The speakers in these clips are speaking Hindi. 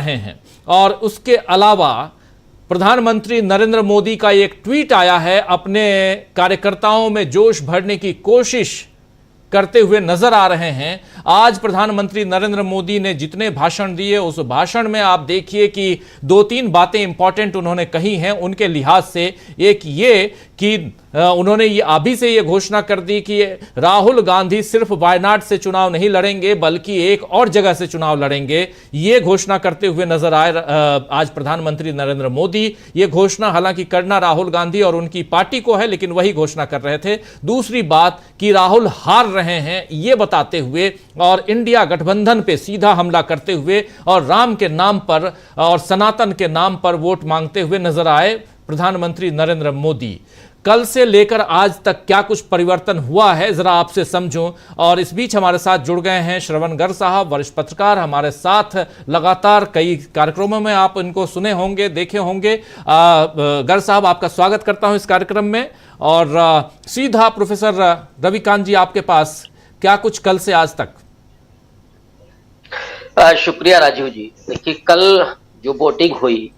रहे हैं। और उसके अलावा प्रधानमंत्री नरेंद्र मोदी का एक ट्वीट आया है, अपने कार्यकर्ताओं में जोश भरने की कोशिश करते हुए नजर आ रहे हैं। आज प्रधानमंत्री नरेंद्र मोदी ने जितने भाषण दिए, उस भाषण में आप देखिए कि 2-3 बातें इंपॉर्टेंट उन्होंने कही हैं उनके लिहाज से। एक ये कि उन्होंने ये अभी से ये घोषणा कर दी कि राहुल गांधी सिर्फ वायनाड से चुनाव नहीं लड़ेंगे बल्कि एक और जगह से चुनाव लड़ेंगे। ये घोषणा करते हुए नजर आए आज प्रधानमंत्री नरेंद्र मोदी। ये घोषणा हालांकि करना राहुल गांधी और उनकी पार्टी को है, लेकिन वही घोषणा कर रहे थे। दूसरी बात कि राहुल हार रहे हैं ये बताते हुए और इंडिया गठबंधन पे सीधा हमला करते हुए और राम के नाम पर और सनातन के नाम पर वोट मांगते हुए नजर आए प्रधानमंत्री नरेंद्र मोदी। कल से लेकर आज तक क्या कुछ परिवर्तन हुआ है, जरा आपसे समझूं। और इस बीच हमारे साथ जुड़ गए हैं श्रवण गर्ग साहब, वरिष्ठ पत्रकार, हमारे साथ लगातार कई कार्यक्रमों में आप इनको सुने होंगे, देखे होंगे। गर्ग साहब, आपका स्वागत करता हूं इस कार्यक्रम में। और सीधा प्रोफेसर रविकांत जी आपके पास, क्या कुछ कल से आज तक? शुक्रिया राजीव जी। देखिए, कल जो वोटिंग हुई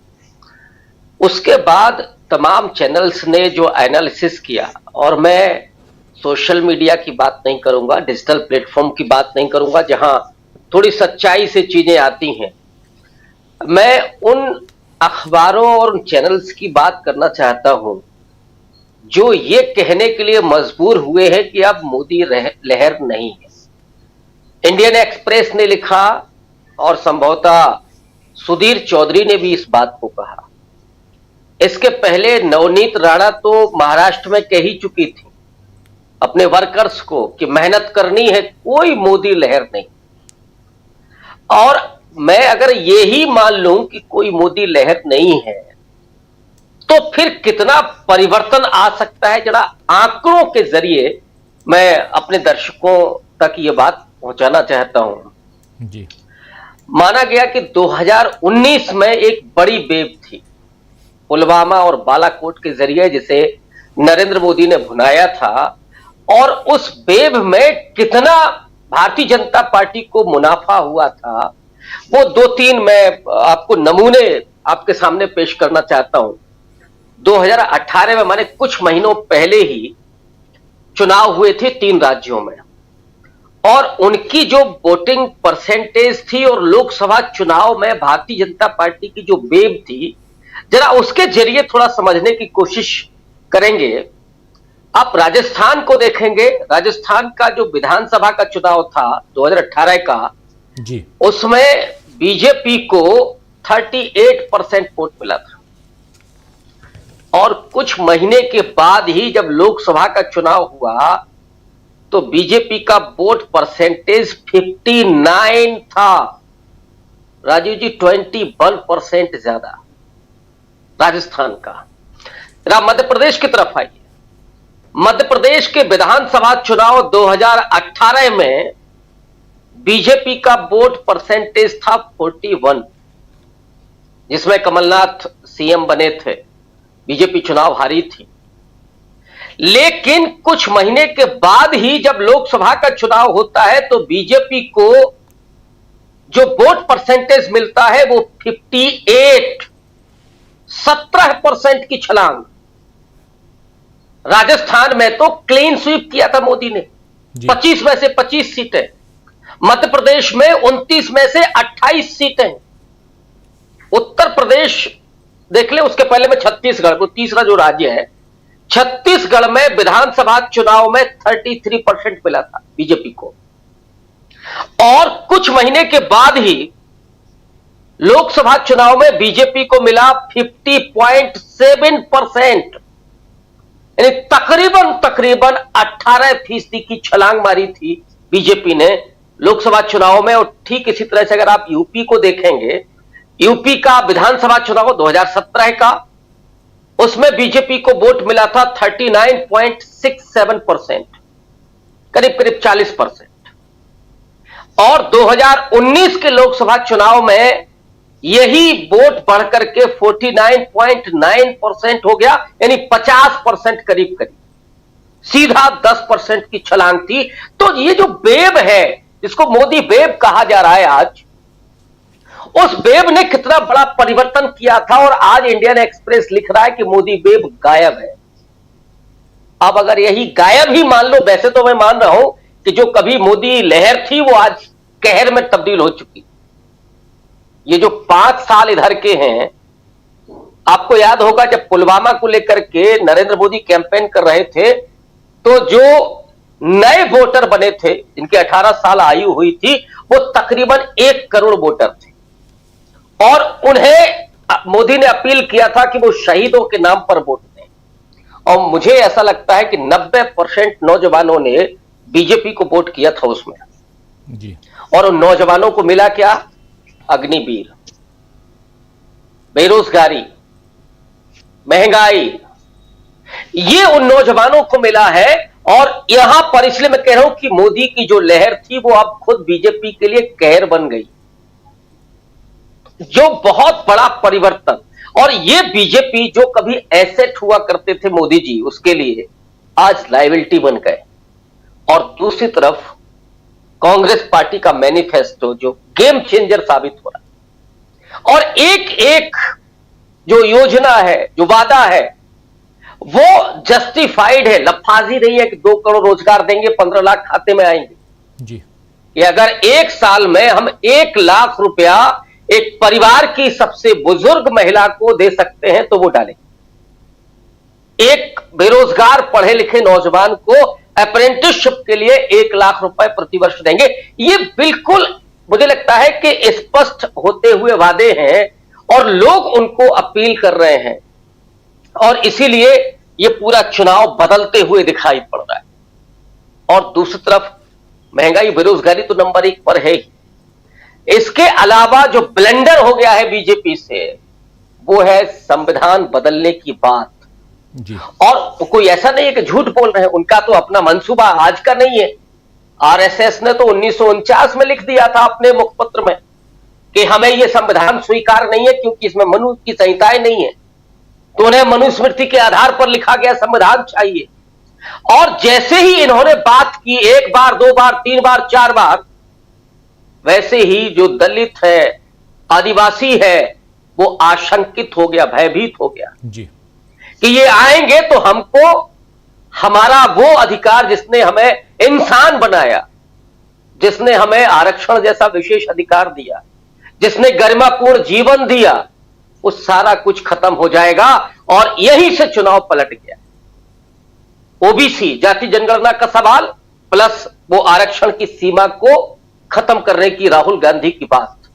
उसके बाद तमाम चैनल्स ने जो एनालिसिस किया, और मैं सोशल मीडिया की बात नहीं करूंगा, डिजिटल प्लेटफॉर्म की बात नहीं करूंगा जहां थोड़ी सच्चाई से चीजें आती हैं, मैं उन अखबारों और उन चैनल्स की बात करना चाहता हूं जो ये कहने के लिए मजबूर हुए हैं कि अब मोदी लहर नहीं है। इंडियन एक्सप्रेस ने लिखा और संभवतः सुधीर चौधरी ने भी इस बात को कहा। इसके पहले नवनीत राणा तो महाराष्ट्र में कह ही चुकी थी अपने वर्कर्स को कि मेहनत करनी है, कोई मोदी लहर नहीं। और मैं अगर ये ही मान लूं कि कोई मोदी लहर नहीं है तो फिर कितना परिवर्तन आ सकता है, जरा आंकड़ों के जरिए मैं अपने दर्शकों तक ये बात पहुंचाना चाहता हूं जी। माना गया कि 2019 में एक बड़ी वेव थी पुलवामा और बालाकोट के जरिए, जिसे नरेंद्र मोदी ने भुनाया था, और उस वेव में कितना भारतीय जनता पार्टी को मुनाफा हुआ था, वो 2-3 मैं आपको नमूने आपके सामने पेश करना चाहता हूं। 2018 में, माने कुछ महीनों पहले ही चुनाव हुए थे 3 राज्यों में, और उनकी जो वोटिंग परसेंटेज थी और लोकसभा चुनाव में भारतीय जनता पार्टी की जो वेव थी, जरा उसके जरिए थोड़ा समझने की कोशिश करेंगे। आप राजस्थान को देखेंगे, राजस्थान का जो विधानसभा का चुनाव था 2018 का जी, उसमें बीजेपी को 38% वोट मिला था, और कुछ महीने के बाद ही जब लोकसभा का चुनाव हुआ तो बीजेपी का वोट परसेंटेज 59 था। राजीव जी, 21% ज्यादा राजस्थान का। मध्य प्रदेश की तरफ आइए। मध्य प्रदेश के विधानसभा चुनाव 2018 में बीजेपी का वोट परसेंटेज था 41, जिसमें कमलनाथ सीएम बने थे, बीजेपी चुनाव हारी थी। लेकिन कुछ महीने के बाद ही जब लोकसभा का चुनाव होता है तो बीजेपी को जो वोट परसेंटेज मिलता है वो 58, 17% की छलांग। राजस्थान में तो क्लीन स्वीप किया था मोदी ने, 25 में से 25 सीटें। मध्य प्रदेश में 29 में से 28 सीटें। उत्तर प्रदेश देख ले, उसके पहले में छत्तीसगढ़, वो तीसरा जो राज्य है, छत्तीसगढ़ में विधानसभा चुनाव में 33% मिला था बीजेपी को, और कुछ महीने के बाद ही लोकसभा चुनाव में बीजेपी को मिला 50.7%, यानी तकरीबन 18% की छलांग मारी थी बीजेपी ने लोकसभा चुनाव में। और ठीक इसी तरह से अगर आप यूपी को देखेंगे, यूपी का विधानसभा चुनाव 2017 का, उसमें बीजेपी को वोट मिला था 39.67%, करीब 40%। और 2019 के लोकसभा चुनाव में यही वोट बढ़कर के 49.9% हो गया, यानी 50% करीब करीब, सीधा 10% की छलांग थी। तो ये जो वेव है, जिसको मोदी वेव कहा जा रहा है आज, उस वेब ने कितना बड़ा परिवर्तन किया था, और आज इंडियन एक्सप्रेस लिख रहा है कि मोदी वेब गायब है। अब अगर यही गायब ही मान लो, वैसे तो मैं मान रहा हूं कि जो कभी मोदी लहर थी वो आज कहर में तब्दील हो चुकी। ये जो 5 साल इधर के हैं, आपको याद होगा जब पुलवामा को लेकर के नरेंद्र मोदी कैंपेन कर रहे थे, तो जो नए वोटर बने थे जिनकी 18 साल आयु हुई थी, वो तकरीबन 1 करोड़ वोटर थे, और उन्हें मोदी ने अपील किया था कि वो शहीदों के नाम पर वोट दें। और मुझे ऐसा लगता है कि 90% नौजवानों ने बीजेपी को वोट किया था उसमें जी। और उन नौजवानों को मिला क्या? अग्निवीर। बेरोजगारी, महंगाई, ये उन नौजवानों को मिला है। और यहां पर इसलिए मैं कह रहा हूं कि मोदी की जो लहर थी वो अब खुद बीजेपी के लिए कहर बन गई, जो बहुत बड़ा परिवर्तन। और ये बीजेपी जो कभी एसेट हुआ करते थे मोदी जी, उसके लिए आज लायबिलिटी बन गए। और दूसरी तरफ कांग्रेस पार्टी का मैनिफेस्टो जो गेम चेंजर साबित हो रहा है, और एक एक जो योजना है, जो वादा है, वो जस्टिफाइड है, लफाजी नहीं है कि 2 करोड़ रोजगार देंगे, 15 लाख खाते में आएंगे जी। कि अगर 1 साल में हम 1 लाख रुपया एक परिवार की सबसे बुजुर्ग महिला को दे सकते हैं तो वो डालेंगे। एक बेरोजगार पढ़े लिखे नौजवान को अप्रेंटिसशिप के लिए 1 लाख रुपए प्रतिवर्ष देंगे। ये बिल्कुल मुझे लगता है कि स्पष्ट होते हुए वादे हैं, और लोग उनको अपील कर रहे हैं, और इसीलिए ये पूरा चुनाव बदलते हुए दिखाई पड़ रहा है। और दूसरी तरफ महंगाई, बेरोजगारी तो नंबर 1 पर है ही। इसके अलावा जो ब्लेंडर हो गया है बीजेपी से, वो है संविधान बदलने की बात जी। और कोई ऐसा नहीं है कि झूठ बोल रहे हैं, उनका तो अपना मंसूबा आज का नहीं है। आरएसएस ने तो 1949 में लिख दिया था अपने मुखपत्र में कि हमें यह संविधान स्वीकार नहीं है क्योंकि इसमें मनु की संहिताएं नहीं है, तो उन्हें मनुस्मृति के आधार पर लिखा गया संविधान चाहिए। और जैसे ही इन्होंने बात की 1 बार, 2 बार, 3 बार, 4 बार, वैसे ही जो दलित है, आदिवासी है, वो आशंकित हो गया, भयभीत हो गया जी कि ये आएंगे तो हमको हमारा वो अधिकार जिसने हमें इंसान बनाया, जिसने हमें आरक्षण जैसा विशेष अधिकार दिया, जिसने गरिमापूर्ण जीवन दिया, वो सारा कुछ खत्म हो जाएगा। और यहीं से चुनाव पलट गया। ओबीसी, जाति जनगणना का सवाल, प्लस वो आरक्षण की सीमा को खत्म करने की राहुल गांधी की बात।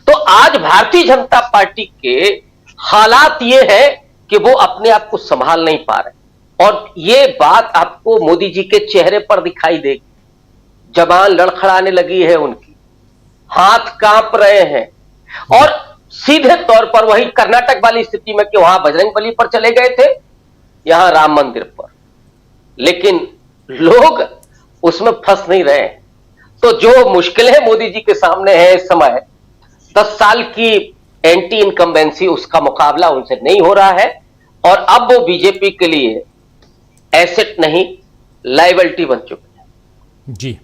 तो आज भारतीय जनता पार्टी के हालात ये है कि वो अपने आप को संभाल नहीं पा रहे, और ये बात आपको मोदी जी के चेहरे पर दिखाई देगी। जबान लड़खड़ाने लगी है उनकी, हाथ कांप रहे हैं, और सीधे तौर पर वही कर्नाटक वाली स्थिति में कि वहां बजरंगबली पर चले गए थे, यहां राम मंदिर पर, लेकिन लोग उसमें फंस नहीं रहे हैं। तो जो मुश्किलें मोदी जी के सामने है इस समय, 10 साल की एंटी इनकम्बेंसी, उसका मुकाबला उनसे नहीं हो रहा है, और अब वो बीजेपी के लिए एसेट नहीं, लायबिलिटी बन चुके हैं जी।